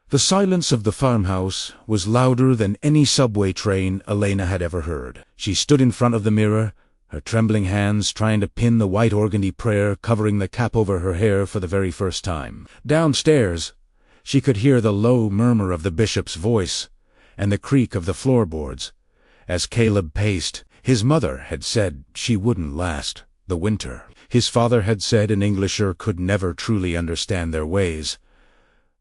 The silence of the farmhouse was louder than any subway train Elena had ever heard. She stood in front of the mirror, her trembling hands trying to pin the white organdy prayer covering the cap over her hair for the very first time. Downstairs, she could hear the low murmur of the bishop's voice and the creak of the floorboards. As Caleb paced, his mother had said she wouldn't last the winter. His father had said an Englisher could never truly understand their ways.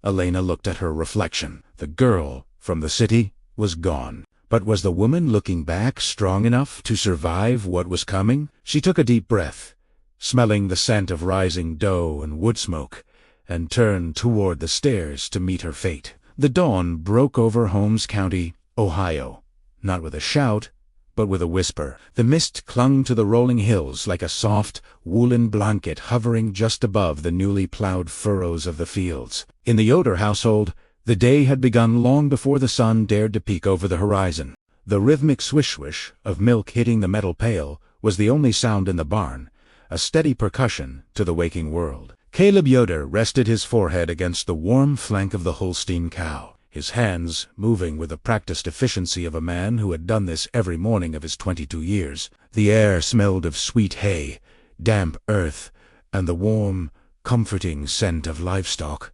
Elena looked at her reflection. The girl from the city was gone. But was the woman looking back strong enough to survive what was coming? She took a deep breath, smelling the scent of rising dough and wood smoke, and turned toward the stairs to meet her fate. The dawn broke over Holmes County, Ohio, not with a shout, but with a whisper. The mist clung to the rolling hills like a soft, woolen blanket hovering just above the newly plowed furrows of the fields. In the Yoder household, the day had begun long before the sun dared to peek over the horizon. The rhythmic swish-swish of milk hitting the metal pail was the only sound in the barn, a steady percussion to the waking world. Caleb Yoder rested his forehead against the warm flank of the Holstein cow, his hands moving with the practiced efficiency of a man who had done this every morning of his 22 years. The air smelled of sweet hay, damp earth, and the warm, comforting scent of livestock.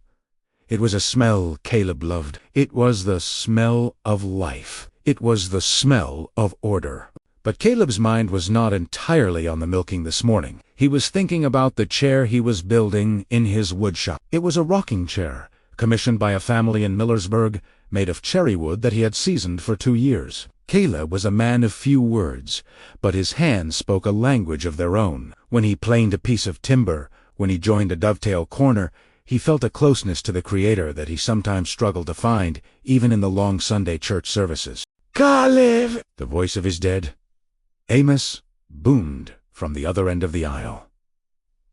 It was a smell Caleb loved. It was the smell of life. It was the smell of order. But Caleb's mind was not entirely on the milking this morning. He was thinking about the chair he was building in his woodshop. It was a rocking chair, commissioned by a family in Millersburg, made of cherry wood that he had seasoned for 2 years. Caleb was a man of few words, but his hands spoke a language of their own. When he planed a piece of timber, when he joined a dovetail corner, he felt a closeness to the Creator that he sometimes struggled to find, even in the long Sunday church services. "Caleb!" The voice of his dead Amos boomed from the other end of the aisle.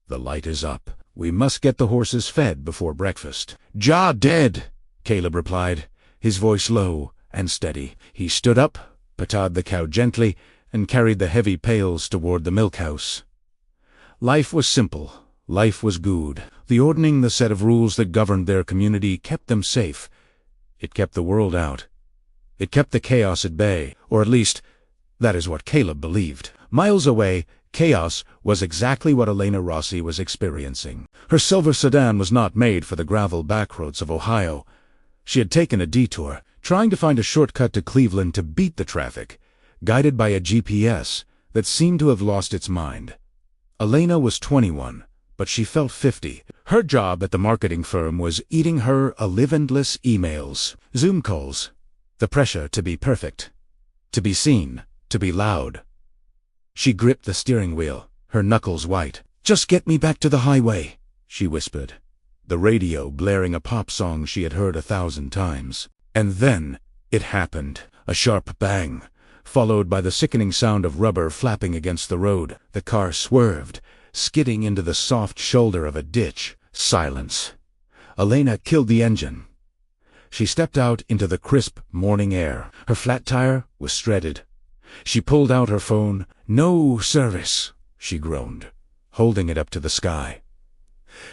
"The light is up. We must get the horses fed before breakfast." "Ja dead," Caleb replied, his voice low and steady. He stood up, patted the cow gently, and carried the heavy pails toward the milk-house. Life was simple. Life was good. The ordning, the set of rules that governed their community kept them safe. It kept the world out. It kept the chaos at bay, or at least, that is what Caleb believed. Miles away, chaos was exactly what Elena Rossi was experiencing. Her silver sedan was not made for the gravel backroads of Ohio. She had taken a detour, trying to find a shortcut to Cleveland to beat the traffic, guided by a GPS that seemed to have lost its mind. Elena was 21. But she felt 50. Her job at the marketing firm was eating her endless emails, Zoom calls, the pressure to be perfect, to be seen, to be loud. She gripped the steering wheel, her knuckles white. "Just get me back to the highway," she whispered, the radio blaring a pop song she had heard 1,000 times. And then it happened. A sharp bang, followed by the sickening sound of rubber flapping against the road. The car swerved, skidding into the soft shoulder of a ditch. Silence. Elena killed the engine. She stepped out into the crisp morning air. Her flat tire was shredded. She pulled out her phone. "No service," she groaned, holding it up to the sky.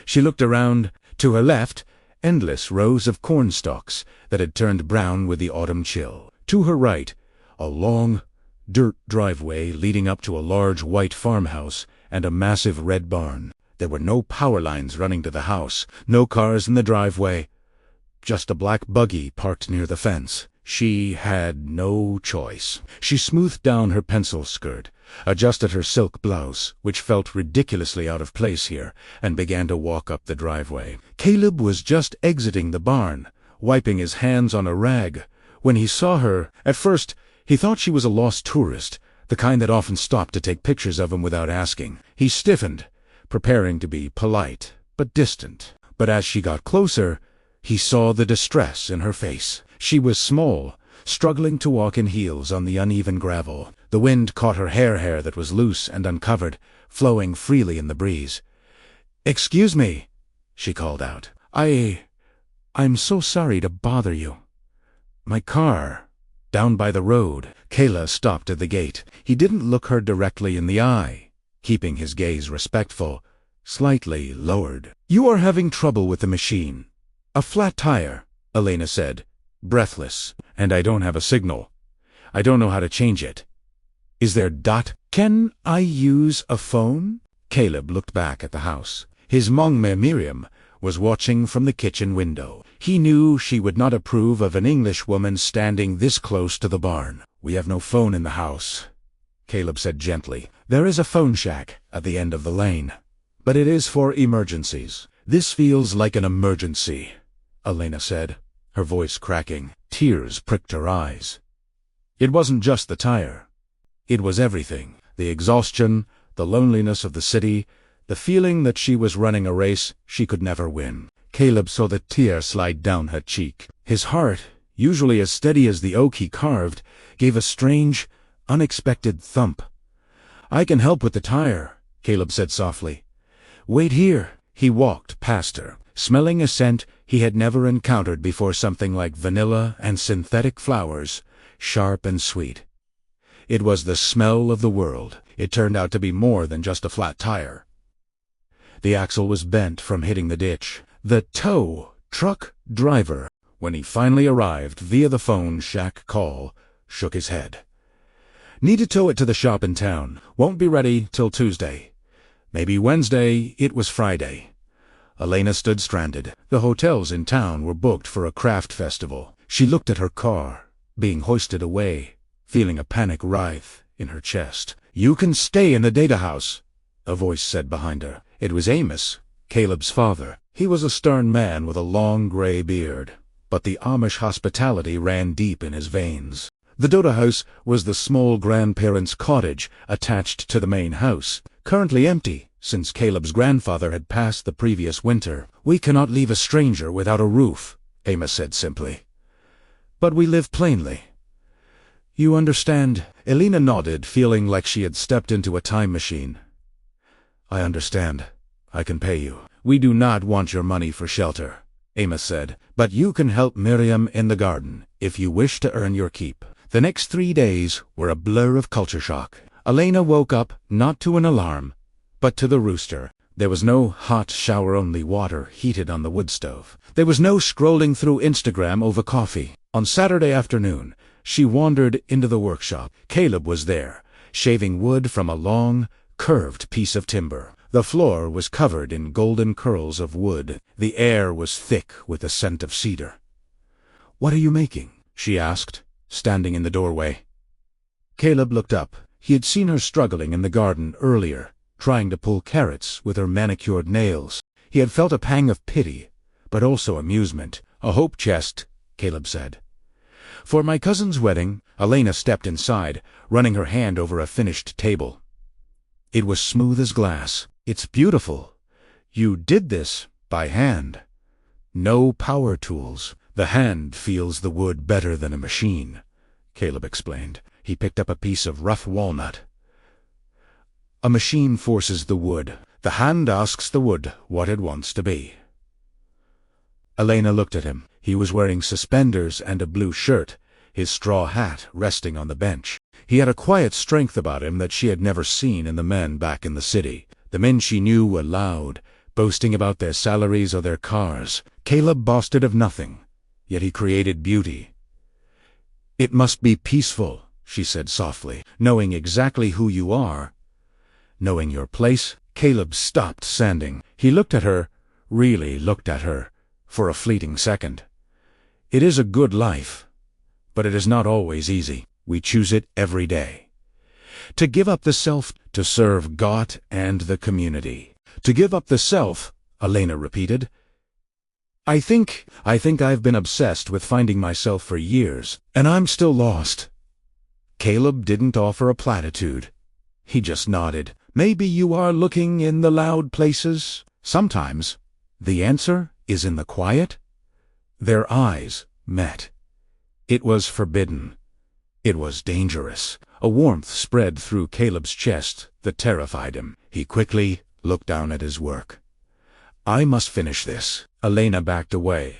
She looked around. To her left, endless rows of corn stalks that had turned brown with the autumn chill. To her right, a long, dirt driveway leading up to a large white farmhouse and a massive red barn. There were no power lines running to the house, no cars in the driveway, just a black buggy parked near the fence. She had no choice. She smoothed down her pencil skirt, adjusted her silk blouse, which felt ridiculously out of place here, and began to walk up the driveway. Caleb was just exiting the barn, wiping his hands on a rag, when he saw her. At first, he thought she was a lost tourist, the kind that often stopped to take pictures of him without asking. He stiffened, preparing to be polite, but distant. But as she got closer, he saw the distress in her face. She was small, struggling to walk in heels on the uneven gravel. The wind caught her hair that was loose and uncovered, flowing freely in the breeze. "Excuse me," she called out. I'm so sorry to bother you. My car, down by the road." Kayla stopped at the gate. He didn't look her directly in the eye, keeping his gaze respectful, slightly lowered. "You are having trouble with the machine. A flat tire. Elena said, breathless. "And I don't have a signal. I don't know how to change it. Is there dot? Can I use a phone?" Caleb looked back at the house. His mongme Miriam was watching from the kitchen window. He knew she would not approve of an Englishwoman standing this close to the barn. "We have no phone in the house," Caleb said gently. "There is a phone shack at the end of the lane, but it is for emergencies." "This feels like an emergency," Elena said, her voice cracking. Tears pricked her eyes. It wasn't just the tire. It was everything. The exhaustion, the loneliness of the city, the feeling that she was running a race she could never win. Caleb saw the tear slide down her cheek. His heart, usually as steady as the oak he carved, gave a strange, unexpected thump. "I can help with the tire," Caleb said softly. "Wait here." He walked past her, smelling a scent he had never encountered before, something like vanilla and synthetic flowers, sharp and sweet. It was the smell of the world. It turned out to be more than just a flat tire. The axle was bent from hitting the ditch. The tow truck driver, when he finally arrived via the phone shack call, shook his head. "Need to tow it to the shop in town. Won't be ready till Tuesday. Maybe Wednesday." It was Friday. Elena stood stranded. The hotels in town were booked for a craft festival. She looked at her car, being hoisted away, feeling a panic writhe in her chest. "You can stay in the data house," a voice said behind her. It was Amish, Caleb's father. He was a stern man with a long gray beard, but the Amish hospitality ran deep in his veins. The Dota house was the small grandparents' cottage attached to the main house, currently empty since Caleb's grandfather had passed the previous winter. "We cannot leave a stranger without a roof," Amish said simply. "But we live plainly. You understand?" Elena nodded, feeling like she had stepped into a time machine. "I understand. I can pay you." "We do not want your money for shelter," Amish said, "but you can help Miriam in the garden if you wish to earn your keep." The next 3 days were a blur of culture shock. Elena woke up not to an alarm, but to the rooster. There was no hot shower-only water heated on the wood stove. There was no scrolling through Instagram over coffee. On Saturday afternoon, she wandered into the workshop. Caleb was there, shaving wood from a long, curved piece of timber. The floor was covered in golden curls of wood. The air was thick with the scent of cedar. "What are you making?" she asked, standing in the doorway. Caleb looked up. He had seen her struggling in the garden earlier, trying to pull carrots with her manicured nails. He had felt a pang of pity, but also amusement. "A hope chest," Caleb said. "For my cousin's wedding." Elena stepped inside, running her hand over a finished table. It was smooth as glass. "It's beautiful. You did this by hand. No power tools. The hand feels the wood better than a machine," Caleb explained. He picked up a piece of rough walnut. "A machine forces the wood. The hand asks the wood what it wants to be." Elena looked at him. He was wearing suspenders and a blue shirt, his straw hat resting on the bench. He had a quiet strength about him that she had never seen in the men back in the city. The men she knew were loud, boasting about their salaries or their cars. Caleb boasted of nothing, yet he created beauty. "It must be peaceful," she said softly, "knowing exactly who you are, knowing your place." Caleb stopped sanding. He looked at her, really looked at her, for a fleeting second. "It is a good life, but it is not always easy. We choose it every day. To give up the self to serve God and the community." "To give up the self," Elena repeated. I think I've been obsessed with finding myself for years, and I'm still lost." Caleb didn't offer a platitude. He just nodded. "Maybe you are looking in the loud places. Sometimes the answer is in the quiet." Their eyes met. It was forbidden. It was dangerous. A warmth spread through Caleb's chest that terrified him. He quickly looked down at his work. "I must finish this." Elena backed away.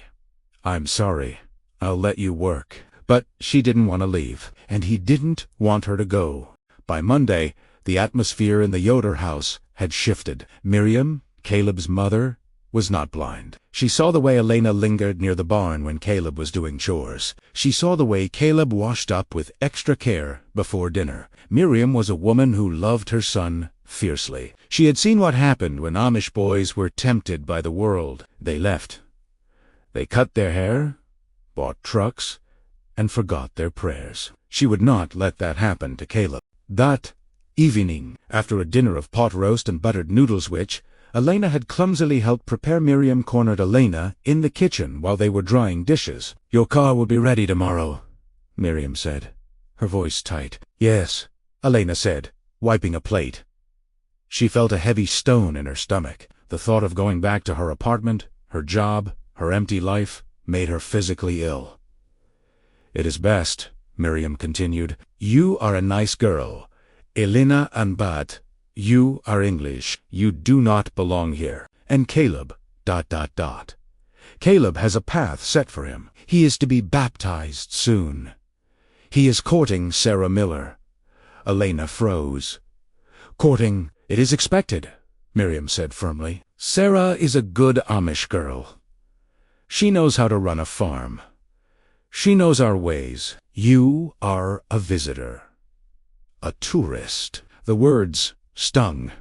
"I'm sorry. I'll let you work." But she didn't want to leave, and he didn't want her to go. By Monday, the atmosphere in the Yoder house had shifted. Miriam, Caleb's mother, was not blind. She saw the way Elena lingered near the barn when Caleb was doing chores. She saw the way Caleb washed up with extra care before dinner. Miriam was a woman who loved her son fiercely. She had seen what happened when Amish boys were tempted by the world. They left. They cut their hair, bought trucks, and forgot their prayers. She would not let that happen to Caleb. That evening, after a dinner of pot roast and buttered noodles which Elena had clumsily helped prepare, Miriam cornered Elena in the kitchen while they were drying dishes. "Your car will be ready tomorrow," Miriam said, her voice tight. "Yes," Elena said, wiping a plate. She felt a heavy stone in her stomach. The thought of going back to her apartment, her job, her empty life, made her physically ill. "It is best," Miriam continued. "You are a nice girl, Elena, but you are English. You do not belong here. And Caleb, ... Caleb has a path set for him. He is to be baptized soon. He is courting Sarah Miller." Elena froze. "Courting? It is expected," Miriam said firmly. "Sarah is a good Amish girl. She knows how to run a farm. She knows our ways. You are a visitor. A tourist." The words stung,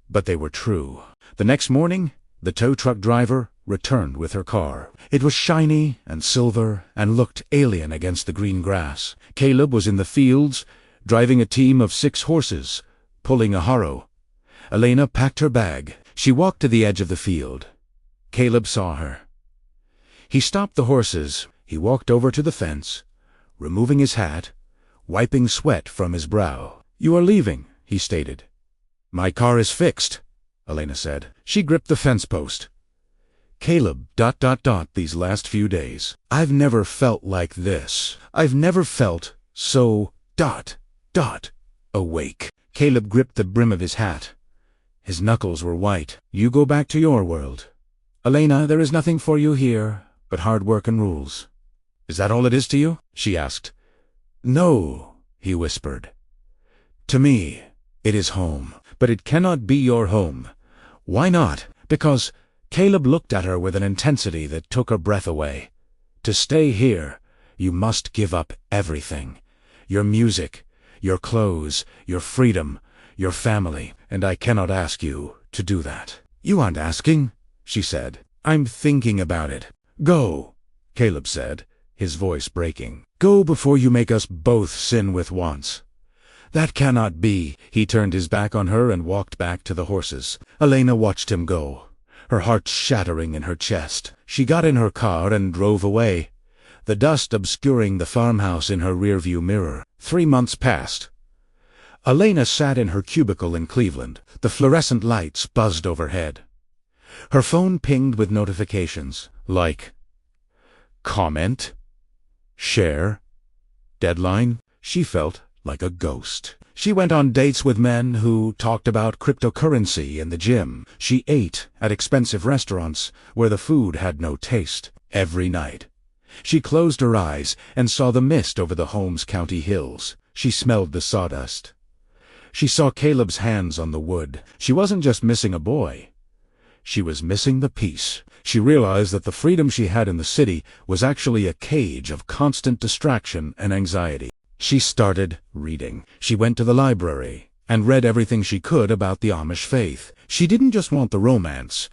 but they were true. The next morning, the tow truck driver returned with her car. It was shiny and silver and looked alien against the green grass. Caleb was in the fields, driving a team of 6 horses, pulling a harrow. Elena packed her bag. She walked to the edge of the field. Caleb saw her. He stopped the horses. He walked over to the fence, removing his hat, wiping sweat from his brow. "You are leaving," he stated. "My car is fixed," Elena said. She gripped the fence post. "Caleb, ... these last few days, I've never felt like this. I've never felt so ... awake." Caleb gripped the brim of his hat. His knuckles were white. "You go back to your world. Elena, there is nothing for you here but hard work and rules." "Is that all it is to you?" she asked. "No," he whispered. "To me, it is home. But it cannot be your home." "Why not?" "Because," Caleb looked at her with an intensity that took her breath away. "To stay here, you must give up everything. Your music, your clothes, your freedom, your family, and I cannot ask you to do that." "You aren't asking," she said. "I'm thinking about it." "Go," Caleb said, his voice breaking. "Go before you make us both sin with once." "That cannot be." He turned his back on her and walked back to the horses. Elena watched him go, her heart shattering in her chest. She got in her car and drove away, the dust obscuring the farmhouse in her rearview mirror. 3 months passed. Elena sat in her cubicle in Cleveland. The fluorescent lights buzzed overhead. Her phone pinged with notifications, like comment, share, deadline. She felt like a ghost. She went on dates with men who talked about cryptocurrency in the gym. She ate at expensive restaurants where the food had no taste every night. She closed her eyes and saw the mist over the Holmes County hills. She smelled the sawdust. She saw Caleb's hands on the wood. She wasn't just missing a boy. She was missing the peace. She realized that the freedom she had in the city was actually a cage of constant distraction and anxiety. She started reading. She went to the library and read everything she could about the Amish faith. She didn't just want the romance.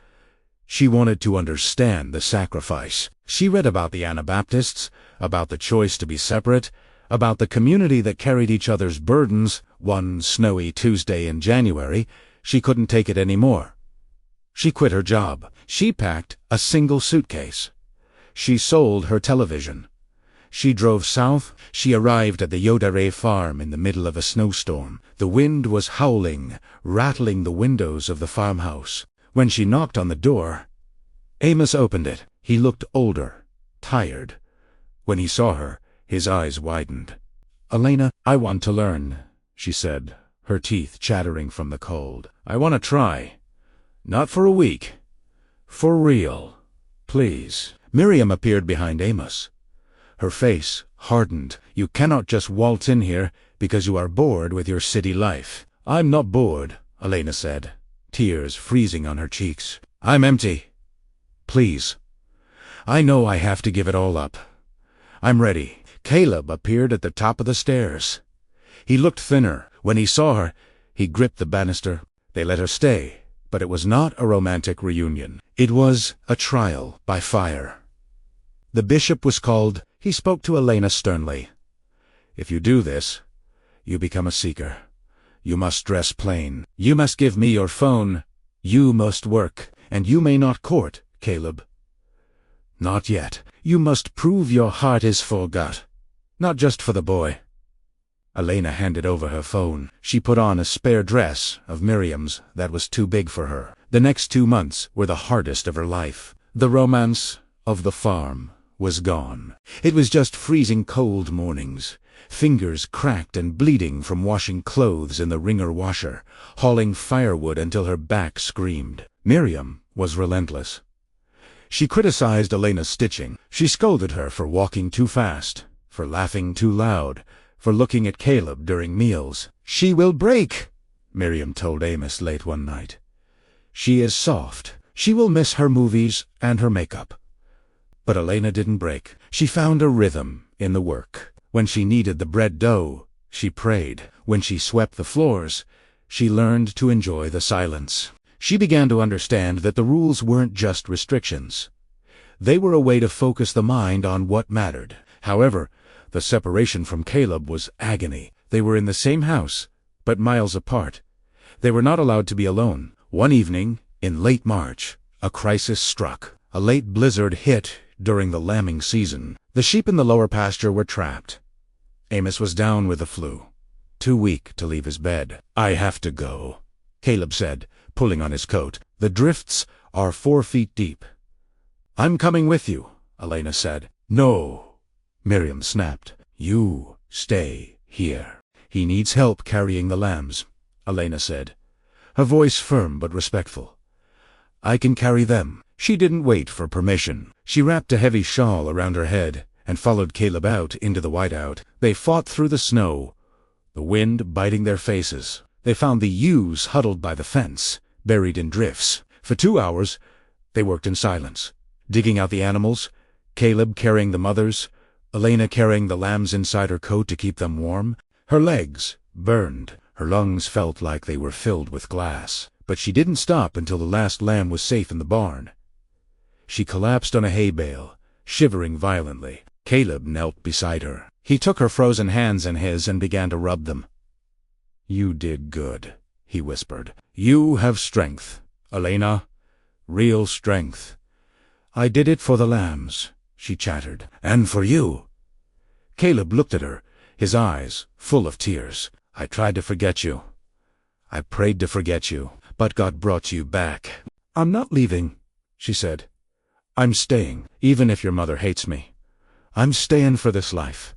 She wanted to understand the sacrifice. She read about the Anabaptists, about the choice to be separate, about the community that carried each other's burdens. One snowy Tuesday in January, she couldn't take it anymore. She quit her job. She packed a single suitcase. She sold her television. She drove south. She arrived at the Yodare farm in the middle of a snowstorm. The wind was howling, rattling the windows of the farmhouse. When she knocked on the door, Amos opened it. He looked older, tired. When he saw her, his eyes widened. "Elena, I want to learn," she said, her teeth chattering from the cold. "I want to try. Not for a week. For real. Please." Miriam appeared behind Amos. Her face hardened. "You cannot just waltz in here because you are bored with your city life." "I'm not bored," Elena said, tears freezing on her cheeks. "I'm empty. Please. I know I have to give it all up. I'm ready." Caleb appeared at the top of the stairs. He looked thinner. When he saw her, he gripped the banister. They let her stay, but it was not a romantic reunion. It was a trial by fire. The bishop was called. He spoke to Elena sternly. "If you do this, you become a seeker. You must dress plain. You must give me your phone. You must work, and you may not court, Caleb. Not yet. You must prove your heart is for God, not just for the boy." Elena handed over her phone. She put on a spare dress of Miriam's that was too big for her. The next 2 months were the hardest of her life. The romance of the farm was gone. It was just freezing cold mornings, fingers cracked and bleeding from washing clothes in the wringer washer, hauling firewood until her back screamed. Miriam was relentless. She criticized Elena's stitching. She scolded her for walking too fast, for laughing too loud, for looking at Caleb during meals. "She will break," Miriam told Amish late one night. "She is soft. She will miss her movies and her makeup." But Elena didn't break. She found a rhythm in the work. When she kneaded the bread dough, she prayed. When she swept the floors, she learned to enjoy the silence. She began to understand that the rules weren't just restrictions. They were a way to focus the mind on what mattered. However, the separation from Caleb was agony. They were in the same house, but miles apart. They were not allowed to be alone. One evening, in late March, a crisis struck. A late blizzard hit during the lambing season. The sheep in the lower pasture were trapped. Amish was down with the flu, too weak to leave his bed. "I have to go," Caleb said, pulling on his coat. "The drifts are 4 feet deep." "I'm coming with you," Elena said. "No," Miriam snapped. "You stay here." "He needs help carrying the lambs," Elena said, her voice firm but respectful. "I can carry them." She didn't wait for permission. She wrapped a heavy shawl around her head and followed Caleb out into the whiteout. They fought through the snow, the wind biting their faces. They found the ewes huddled by the fence, buried in drifts. For 2 hours, they worked in silence, digging out the animals, Caleb carrying the mothers, Elena carrying the lambs inside her coat to keep them warm. Her legs burned. Her lungs felt like they were filled with glass. But she didn't stop until the last lamb was safe in the barn. She collapsed on a hay bale, shivering violently. Caleb knelt beside her. He took her frozen hands in his and began to rub them. "You did good," he whispered. "You have strength, Elena. Real strength." "I did it for the lambs," she chattered. "And for you." Caleb looked at her, his eyes full of tears. "I tried to forget you. I prayed to forget you, but God brought you back." "I'm not leaving," she said. "I'm staying, even if your mother hates me. I'm staying for this life.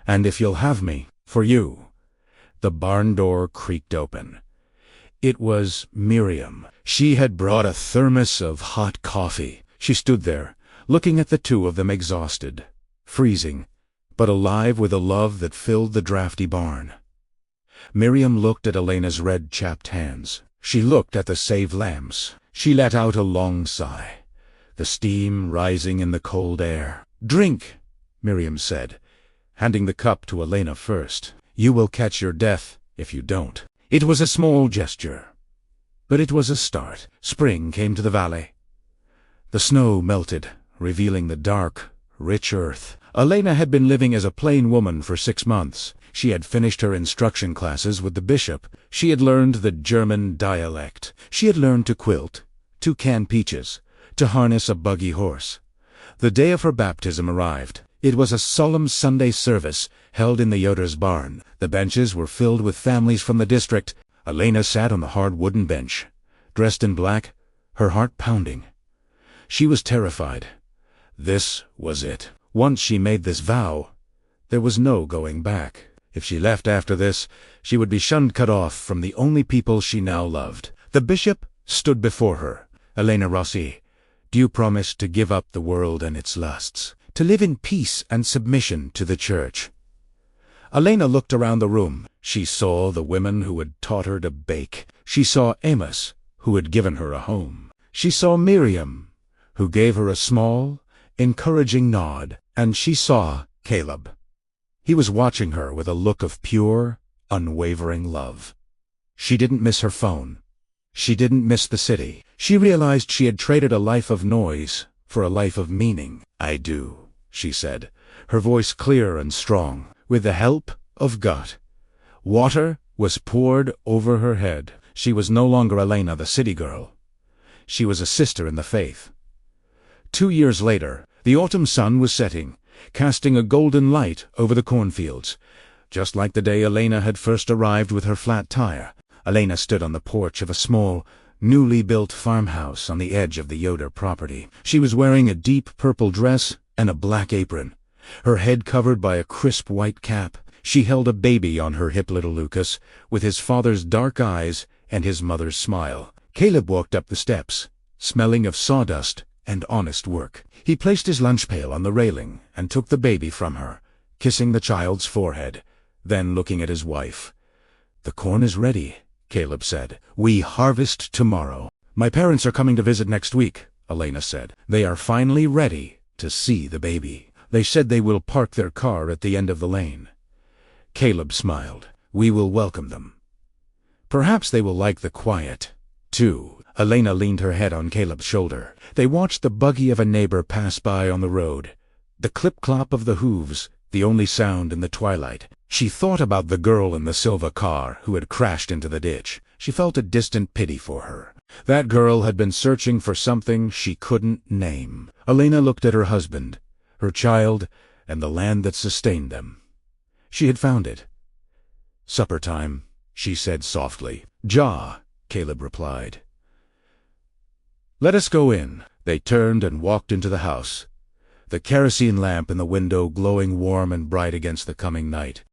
And if you'll have me, for you." The barn door creaked open. It was Miriam. She had brought a thermos of hot coffee. She stood there, looking at the two of them, exhausted, freezing, but alive with a love that filled the drafty barn. Miriam looked at Elena's red-chapped hands. She looked at the saved lambs. She let out a long sigh, the steam rising in the cold air. "Drink," Miriam said, handing the cup to Elena first. "You will catch your death if you don't." It was a small gesture, but it was a start. Spring came to the valley. The snow melted, revealing the dark, rich earth. Elena had been living as a plain woman for 6 months. She had finished her instruction classes with the bishop. She had learned the German dialect. She had learned to quilt, to can peaches, to harness a buggy horse. The day of her baptism arrived. It was a solemn Sunday service held in the Yoder's barn. The benches were filled with families from the district. Elena sat on the hard wooden bench, dressed in black, her heart pounding. She was terrified. This was it. Once she made this vow, there was no going back. If she left after this, she would be shunned, cut off from the only people she now loved. The bishop stood before her. "Elena Rossi, do you promise to give up the world and its lusts, to live in peace and submission to the church?" Elena looked around the room. She saw the women who had taught her to bake. She saw Amish, who had given her a home. She saw Miriam, who gave her a small, encouraging nod, and she saw Caleb. He was watching her with a look of pure, unwavering love. She didn't miss her phone. She didn't miss the city. She realized she had traded a life of noise for a life of meaning. "I do," she said, her voice clear and strong, with the help of gut. Water was poured over her head. She was no longer Elena, the city girl. She was a sister in the faith. 2 years later, the autumn sun was setting, casting a golden light over the cornfields. Just like the day Elena had first arrived with her flat tire, Elena stood on the porch of a small, newly built farmhouse on the edge of the Yoder property. She was wearing a deep purple dress and a black apron, her head covered by a crisp white cap. She held a baby on her hip, little Lucas, with his father's dark eyes and his mother's smile. Caleb walked up the steps, smelling of sawdust and honest work. He placed his lunch pail on the railing and took the baby from her, kissing the child's forehead, then looking at his wife. "The corn is ready," Caleb said. "We harvest tomorrow." "My parents are coming to visit next week," Elena said. "They are finally ready to see the baby. They said they will park their car at the end of the lane." Caleb smiled. "We will welcome them. Perhaps they will like the quiet, too." Elena leaned her head on Caleb's shoulder. They watched the buggy of a neighbor pass by on the road, the clip-clop of the hooves, the only sound in the twilight. She thought about the girl in the silver car who had crashed into the ditch. She felt a distant pity for her. That girl had been searching for something she couldn't name. Elena looked at her husband, her child, and the land that sustained them. She had found it. "Supper time," she said softly. "Ja," Caleb replied. "Let us go in." They turned and walked into the house, the kerosene lamp in the window glowing warm and bright against the coming night.